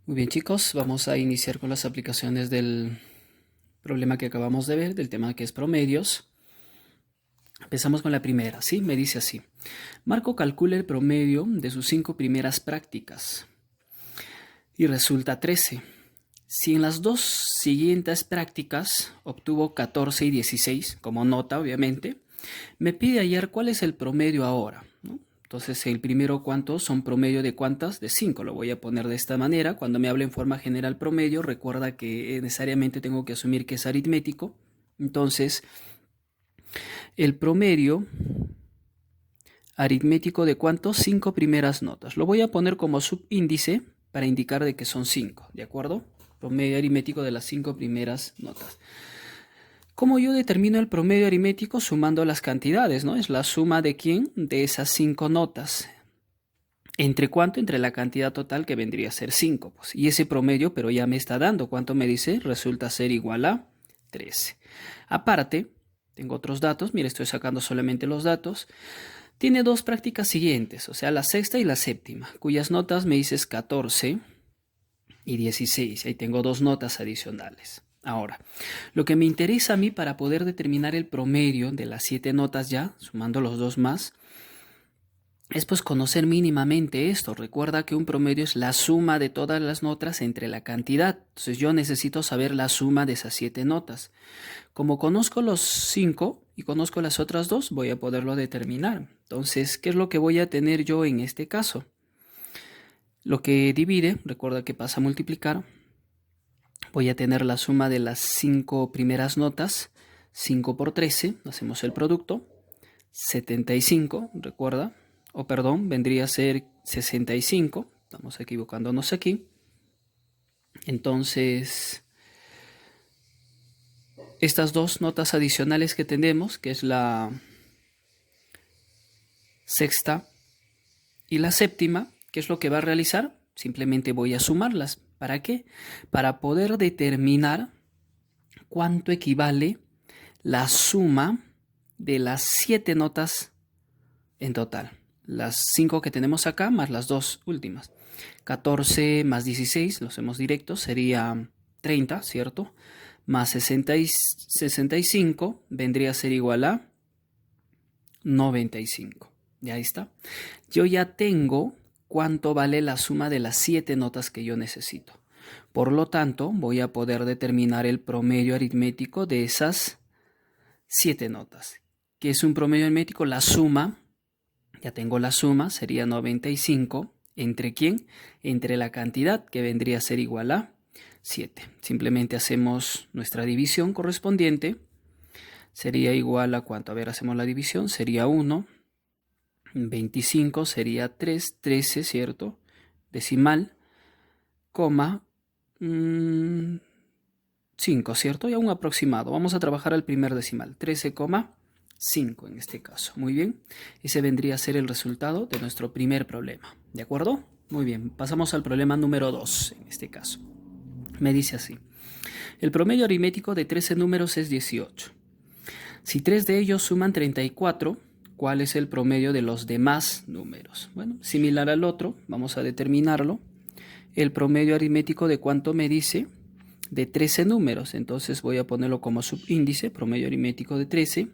Muy bien, chicos, vamos a iniciar con las aplicaciones del problema que acabamos de ver, del tema que es promedios. Empezamos con la primera, ¿sí? Me dice así. Marco calcula el promedio de sus 5 primeras prácticas y resulta 13. Si en las dos siguientes prácticas obtuvo 14 y 16, como nota, obviamente, me pide hallar cuál es el promedio ahora, ¿no? Entonces, el primero, ¿cuántos son promedio de cuántas? De 5. Lo voy a poner de esta manera. Cuando me hable en forma general promedio, recuerda que necesariamente tengo que asumir que es aritmético. Entonces, el promedio aritmético de cuántos? 5 primeras notas. Lo voy a poner como subíndice para indicar de que son 5, ¿de acuerdo? Promedio aritmético de las 5 primeras notas. ¿Cómo yo determino el promedio aritmético? Sumando las cantidades, ¿no? Es la suma de quién? De esas 5 notas. ¿Entre cuánto? Entre la cantidad total, que vendría a ser 5. Pues. Y ese promedio, pero ya me está dando. ¿Cuánto me dice? Resulta ser igual a 13. Aparte, tengo otros datos. Mira, estoy sacando solamente los datos. Tiene dos prácticas siguientes, o sea, la sexta y la séptima, cuyas notas me dices 14 y 16. Ahí tengo dos notas adicionales. Ahora, lo que me interesa a mí para poder determinar el promedio de las 7 notas ya, sumando los dos más, es pues conocer mínimamente esto. Recuerda que un promedio es la suma de todas las notas entre la cantidad. Entonces yo necesito saber la suma de esas 7 notas. Como conozco los 5 y conozco las otras dos, voy a poderlo determinar. Entonces, ¿qué es lo que voy a tener yo en este caso? Lo que divide, recuerda que pasa a multiplicar. Voy a tener la suma de las 5 primeras notas, 5 por 13, hacemos el producto, 75, recuerda, o perdón, vendría a ser 65, estamos equivocándonos aquí. Entonces, estas dos notas adicionales que tenemos, que es la sexta y la séptima, ¿qué es lo que va a realizar? Simplemente voy a sumarlas. ¿Para qué? Para poder determinar cuánto equivale la suma de las 7 notas en total. Las 5 que tenemos acá más las dos últimas. 14 más 16, lo hacemos directo, sería 30, ¿cierto? Más 65 vendría a ser igual a 95. Ya está. Yo ya tengo cuánto vale la suma de las 7 notas que yo necesito. Por lo tanto, voy a poder determinar el promedio aritmético de esas 7 notas. ¿Qué es un promedio aritmético? La suma, ya tengo la suma, sería 95. ¿Entre quién? Entre la cantidad, que vendría a ser igual a 7. Simplemente hacemos nuestra división correspondiente. Sería igual a ¿cuánto? A ver, hacemos la división. Sería 1. 25 sería 3, 13, ¿cierto? Decimal, coma, 5, ¿cierto? Ya un aproximado. Vamos a trabajar al primer decimal, 13,5 en este caso. Muy bien. Ese vendría a ser el resultado de nuestro primer problema. ¿De acuerdo? Muy bien. Pasamos al problema número 2 en este caso. Me dice así. El promedio aritmético de 13 números es 18. Si 3 de ellos suman 34, ¿cuál es el promedio de los demás números? Bueno, similar al otro, vamos a determinarlo. El promedio aritmético de cuánto me dice, de 13 números. Entonces voy a ponerlo como subíndice, promedio aritmético de 13.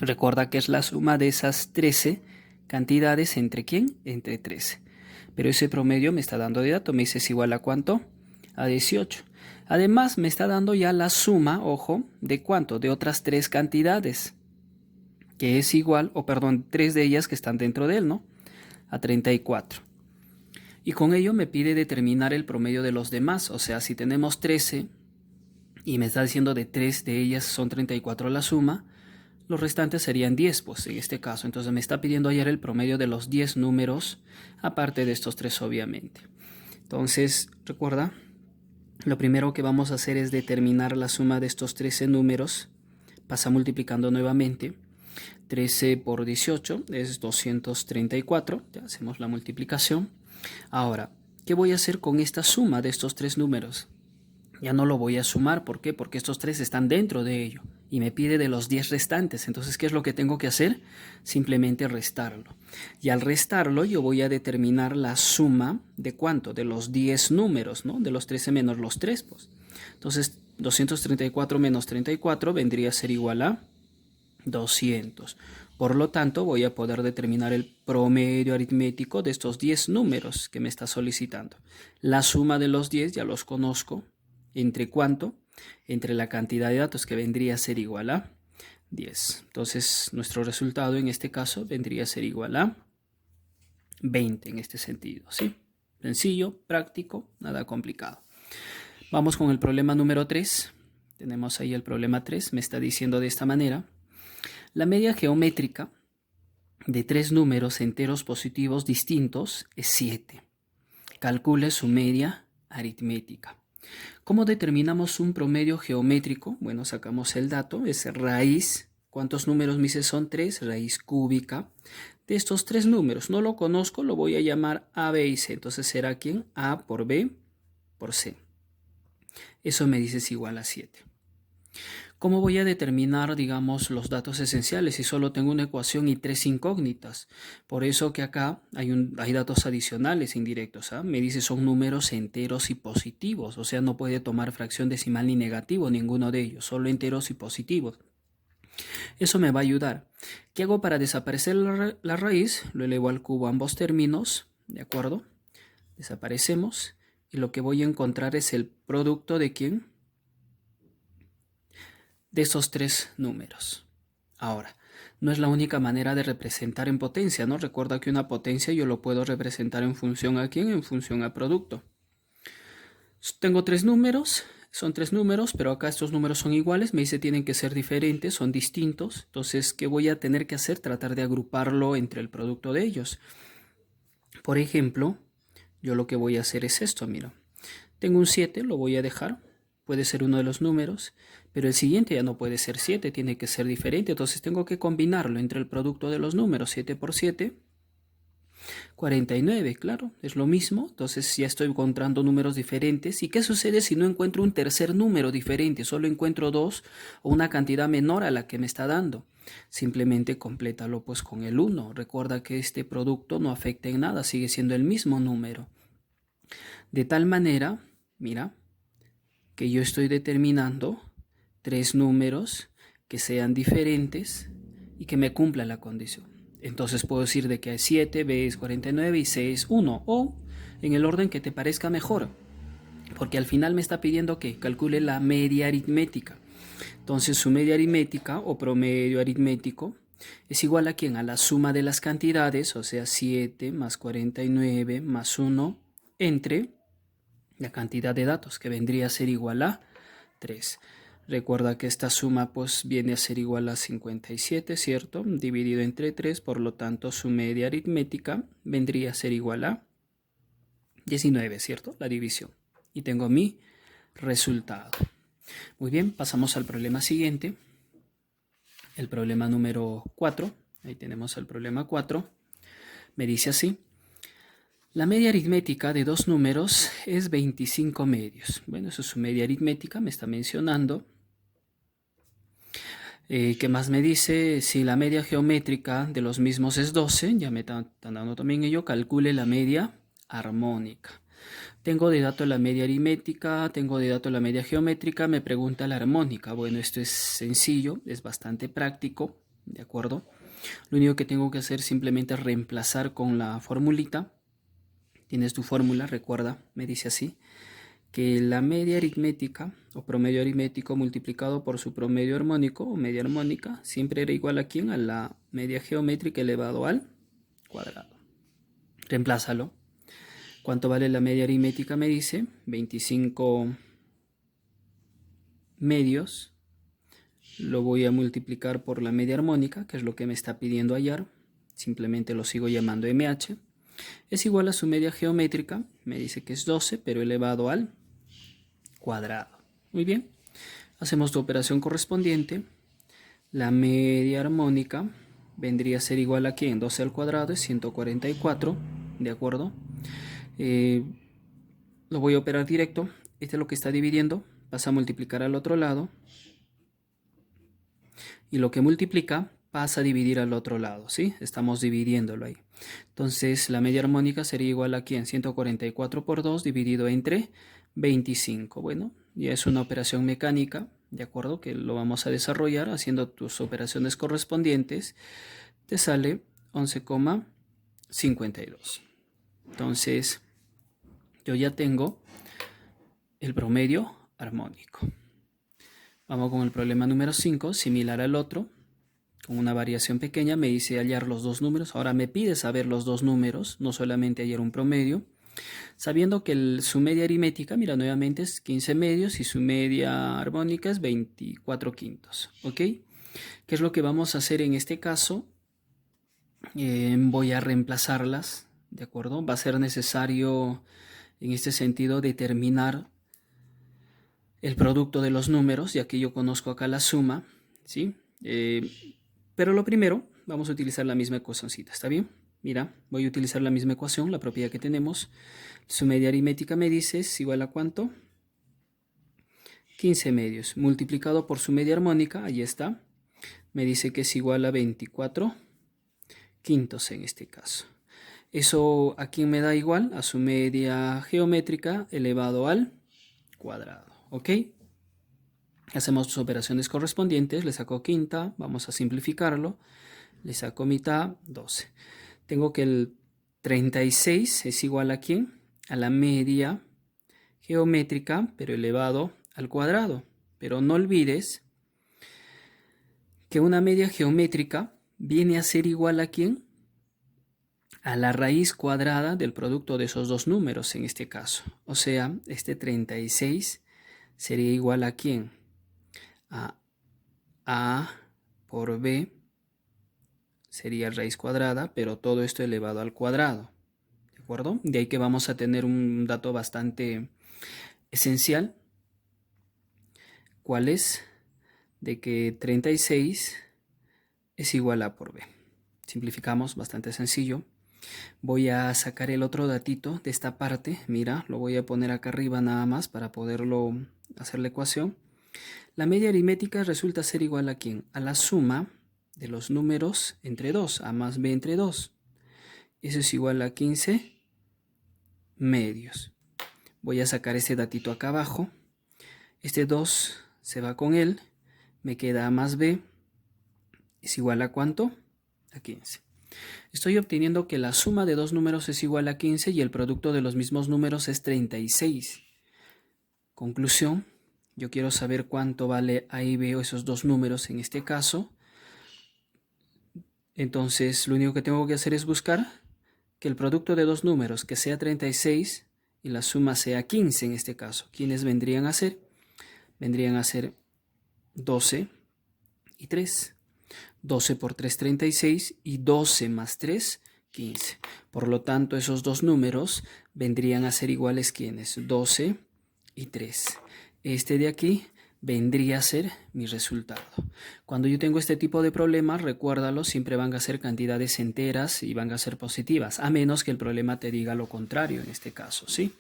Recuerda que es la suma de esas 13 cantidades entre quién? Entre 13. Pero ese promedio me está dando de dato, me dice es igual a cuánto? A 18. Además me está dando ya la suma, ojo, ¿de cuánto? De otras 3 cantidades, que es igual, o perdón, 3 de ellas que están dentro de él, ¿no? A 34. Y con ello me pide determinar el promedio de los demás, o sea, si tenemos 13 y me está diciendo de 3 de ellas son 34 la suma, los restantes serían 10, pues en este caso. Entonces me está pidiendo hallar el promedio de los 10 números, aparte de estos 3 obviamente. Entonces, recuerda, lo primero que vamos a hacer es determinar la suma de estos 13 números. Pasa multiplicando nuevamente. 13 por 18 es 234. Ya hacemos la multiplicación. Ahora, ¿qué voy a hacer con esta suma de estos 3 números? Ya no lo voy a sumar. ¿Por qué? Porque estos 3 están dentro de ello. y me pide de los 10 restantes. Entonces, ¿qué es lo que tengo que hacer? Simplemente restarlo. Y al restarlo yo voy a determinar la suma de ¿cuánto? De los 10 números, ¿no? De los 13 menos los 3, pues. Entonces, 234 menos 34 vendría a ser igual a 200. Por lo tanto, voy a poder determinar el promedio aritmético de estos 10 números que me está solicitando. La suma de los 10 ya los conozco. ¿Entre cuánto? Entre la cantidad de datos, que vendría a ser igual a 10. Entonces, nuestro resultado en este caso vendría a ser igual a 20 en este sentido, ¿sí? Sencillo, práctico, nada complicado. Vamos con el problema número 3. Tenemos ahí el problema 3. Me está diciendo de esta manera. La media geométrica de 3 números enteros positivos distintos es 7. Calcule su media aritmética. ¿Cómo determinamos un promedio geométrico? Bueno, sacamos el dato, es raíz. ¿Cuántos números me dice? Son 3, raíz cúbica de estos 3 números. No lo conozco, lo voy a llamar A, B y C. Entonces será ¿quién? A por B por C. Eso me dice es igual a 7. ¿Cómo voy a determinar, digamos, los datos esenciales si solo tengo una ecuación y 3 incógnitas? Por eso que acá hay datos adicionales indirectos. ¿Ah? Me dice son números enteros y positivos. O sea, no puede tomar fracción decimal ni negativo, ninguno de ellos. Solo enteros y positivos. Eso me va a ayudar. ¿Qué hago para desaparecer la raíz? Lo elevo al cubo a ambos términos. ¿De acuerdo? Desaparecemos. Y lo que voy a encontrar es el producto de ¿quién? De esos 3 números. Ahora, no es la única manera de representar en potencia, ¿no? Recuerda que una potencia yo lo puedo representar en función a quién, en función a producto. Tengo 3 números, son 3 números, pero acá estos números son iguales, me dice tienen que ser diferentes, son distintos. Entonces, ¿qué voy a tener que hacer? Tratar de agruparlo entre el producto de ellos. Por ejemplo, yo lo que voy a hacer es esto, mira. Tengo un 7, lo voy a dejar. Puede ser uno de los números, pero el siguiente ya no puede ser 7, tiene que ser diferente. Entonces tengo que combinarlo entre el producto de los números. 7 por 7, 49, claro, es lo mismo. Entonces ya estoy encontrando números diferentes. ¿Y qué sucede si no encuentro un tercer número diferente? Solo encuentro 2 o una cantidad menor a la que me está dando. Simplemente complétalo pues con el 1. Recuerda que este producto no afecta en nada, sigue siendo el mismo número. De tal manera, mira, que yo estoy determinando 3 números que sean diferentes y que me cumplan la condición. Entonces puedo decir de que es 7, B es 49 y C es 1, o en el orden que te parezca mejor, porque al final me está pidiendo que calcule la media aritmética. Entonces su media aritmética o promedio aritmético es igual a ¿quién? A la suma de las cantidades, o sea 7 más 49 más 1 entre la cantidad de datos, que vendría a ser igual a 3. Recuerda que esta suma pues viene a ser igual a 57, ¿cierto? Dividido entre 3, por lo tanto su media aritmética vendría a ser igual a 19, ¿cierto? La división. Y tengo mi resultado. Muy bien, pasamos al problema siguiente. El problema número 4. Ahí tenemos el problema 4. Me dice así. La media aritmética de 2 números es 25 medios. Bueno, eso es su media aritmética, me está mencionando. ¿Qué más me dice? Si la media geométrica de los mismos es 12, ya me están dando también ello, calcule la media armónica. Tengo de dato la media aritmética, tengo de dato la media geométrica, me pregunta la armónica. Bueno, esto es sencillo, es bastante práctico, ¿de acuerdo? Lo único que tengo que hacer simplemente es reemplazar con la formulita. Tienes tu fórmula, recuerda, me dice así, que la media aritmética o promedio aritmético multiplicado por su promedio armónico o media armónica siempre era igual a ¿quién? A la media geométrica elevado al cuadrado. Reemplázalo. ¿Cuánto vale la media aritmética? Me dice 25 medios. Lo voy a multiplicar por la media armónica, que es lo que me está pidiendo hallar. Simplemente lo sigo llamando MH. Es igual a su media geométrica, me dice que es 12, pero elevado al cuadrado. Muy bien, hacemos tu operación correspondiente. La media armónica vendría a ser igual a ¿quién? 12 al cuadrado es 144, ¿de acuerdo? Lo voy a operar directo. Este es lo que está dividiendo. Pasa a multiplicar al otro lado. y lo que multiplica pasa a dividir al otro lado, ¿sí? Estamos dividiéndolo ahí. Entonces la media armónica sería igual a ¿quién? 144 por 2 dividido entre 25. Bueno, ya es una operación mecánica, ¿de acuerdo? Que lo vamos a desarrollar haciendo tus operaciones correspondientes. Te sale 11,52. Entonces yo ya tengo el promedio armónico. Vamos con el problema número 5, similar al otro. Con una variación pequeña me dice hallar los dos números. Ahora me pide saber los dos números, no solamente hallar un promedio. Sabiendo que su media aritmética, mira, nuevamente es 15 medios y su media armónica es 24 quintos. ¿Ok? ¿Qué es lo que vamos a hacer en este caso? Voy a reemplazarlas, ¿de acuerdo? Va a ser necesario en este sentido determinar el producto de los números, ya que yo conozco acá la suma, ¿sí? Pero lo primero, vamos a utilizar la misma ecuacióncita, ¿está bien? Mira, voy a utilizar la misma ecuación, la propiedad que tenemos. Su media aritmética me dice es igual a ¿cuánto? 15 medios, multiplicado por su media armónica, ahí está. Me dice que es igual a 24 quintos en este caso. Eso a quién me da igual, a su media geométrica elevado al cuadrado, ¿ok? Hacemos sus operaciones correspondientes, le saco quinta, vamos a simplificarlo, le saco mitad, 12. Tengo que el 36 es igual a ¿quién? A la media geométrica, pero elevado al cuadrado. Pero no olvides que una media geométrica viene a ser igual a ¿quién? A la raíz cuadrada del producto de esos dos números en este caso. O sea, este 36 sería igual a ¿quién? A por B sería raíz cuadrada, pero todo esto elevado al cuadrado. ¿De acuerdo? De ahí que vamos a tener un dato bastante esencial. ¿Cuál es? De que 36 es igual a por B. Simplificamos, bastante sencillo. Voy a sacar el otro datito de esta parte. Mira, lo voy a poner acá arriba nada más para poderlo hacer la ecuación. La media aritmética resulta ser igual a ¿quién? A la suma de los números entre 2, A más B entre 2. Eso es igual a 15 medios. Voy a sacar este datito acá abajo. Este 2 se va con él. Me queda A más B. ¿Es igual a cuánto? A 15. Estoy obteniendo que la suma de dos números es igual a 15 y el producto de los mismos números es 36. Conclusión, yo quiero saber cuánto vale A y B o esos dos números en este caso. Entonces, lo único que tengo que hacer es buscar que el producto de dos números que sea 36 y la suma sea 15 en este caso. ¿Quiénes vendrían a ser? Vendrían a ser 12 y 3. 12 por 3, 36 y 12 más 3, 15. Por lo tanto, esos dos números vendrían a ser iguales ¿quiénes? 12 y 3. Este de aquí vendría a ser mi resultado. Cuando yo tengo este tipo de problemas, recuérdalo, siempre van a ser cantidades enteras y van a ser positivas, a menos que el problema te diga lo contrario en este caso, ¿sí?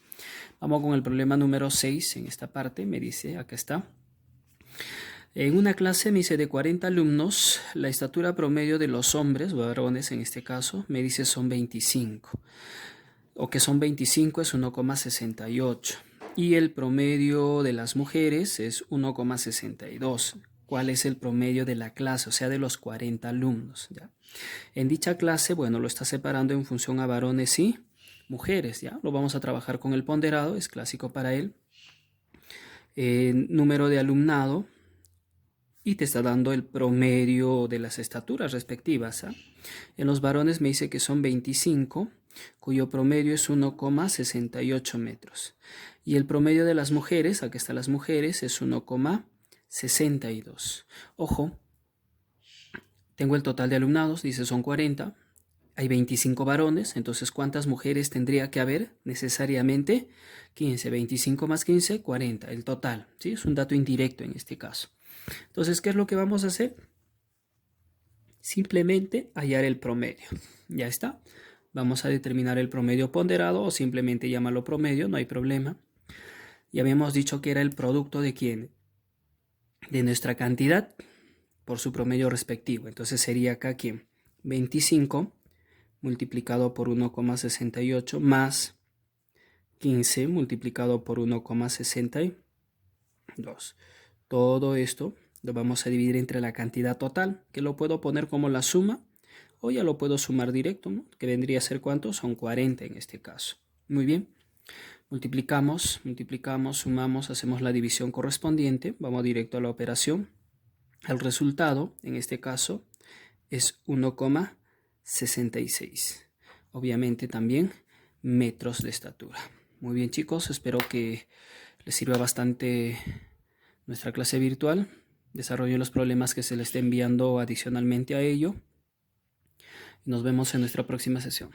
Vamos con el problema número 6 en esta parte, me dice, acá está. En una clase me dice de 40 alumnos, la estatura promedio de los hombres, varones en este caso, me dice son 25. O que son 25 es 1,68. Y el promedio de las mujeres es 1,62. ¿Cuál es el promedio de la clase? O sea, de los 40 alumnos. ¿Ya? En dicha clase, bueno, lo está separando en función a varones y mujeres. ¿Ya? Lo vamos a trabajar con el ponderado, es clásico para él. Número de alumnado. Y te está dando el promedio de las estaturas respectivas. ¿Ah? En los varones me dice que son 25, cuyo promedio es 1,68 metros. Y el promedio de las mujeres, aquí están las mujeres, es 1,62. Ojo, tengo el total de alumnados, dice son 40. Hay 25 varones, entonces ¿cuántas mujeres tendría que haber? Necesariamente 15. 25 más 15, 40, el total. ¿Sí? Es un dato indirecto en este caso. Entonces, ¿qué es lo que vamos a hacer? Simplemente hallar el promedio. Ya está. Vamos a determinar el promedio ponderado o simplemente llámalo promedio, no hay problema. Ya habíamos dicho que era el producto de ¿quién? De nuestra cantidad por su promedio respectivo. Entonces sería acá que 25 multiplicado por 1,68 más 15 multiplicado por 1,62. Todo esto lo vamos a dividir entre la cantidad total, que lo puedo poner como la suma, o ya lo puedo sumar directo, ¿no? Que vendría a ser ¿cuánto? Son 40 en este caso. Muy bien. Multiplicamos, sumamos, hacemos la división correspondiente. Vamos directo a la operación. El resultado, en este caso, es 1,66. Obviamente también metros de estatura. Muy bien, chicos, espero que les sirva bastante nuestra clase virtual. Desarrollen los problemas que se les esté enviando adicionalmente a ello. Nos vemos en nuestra próxima sesión.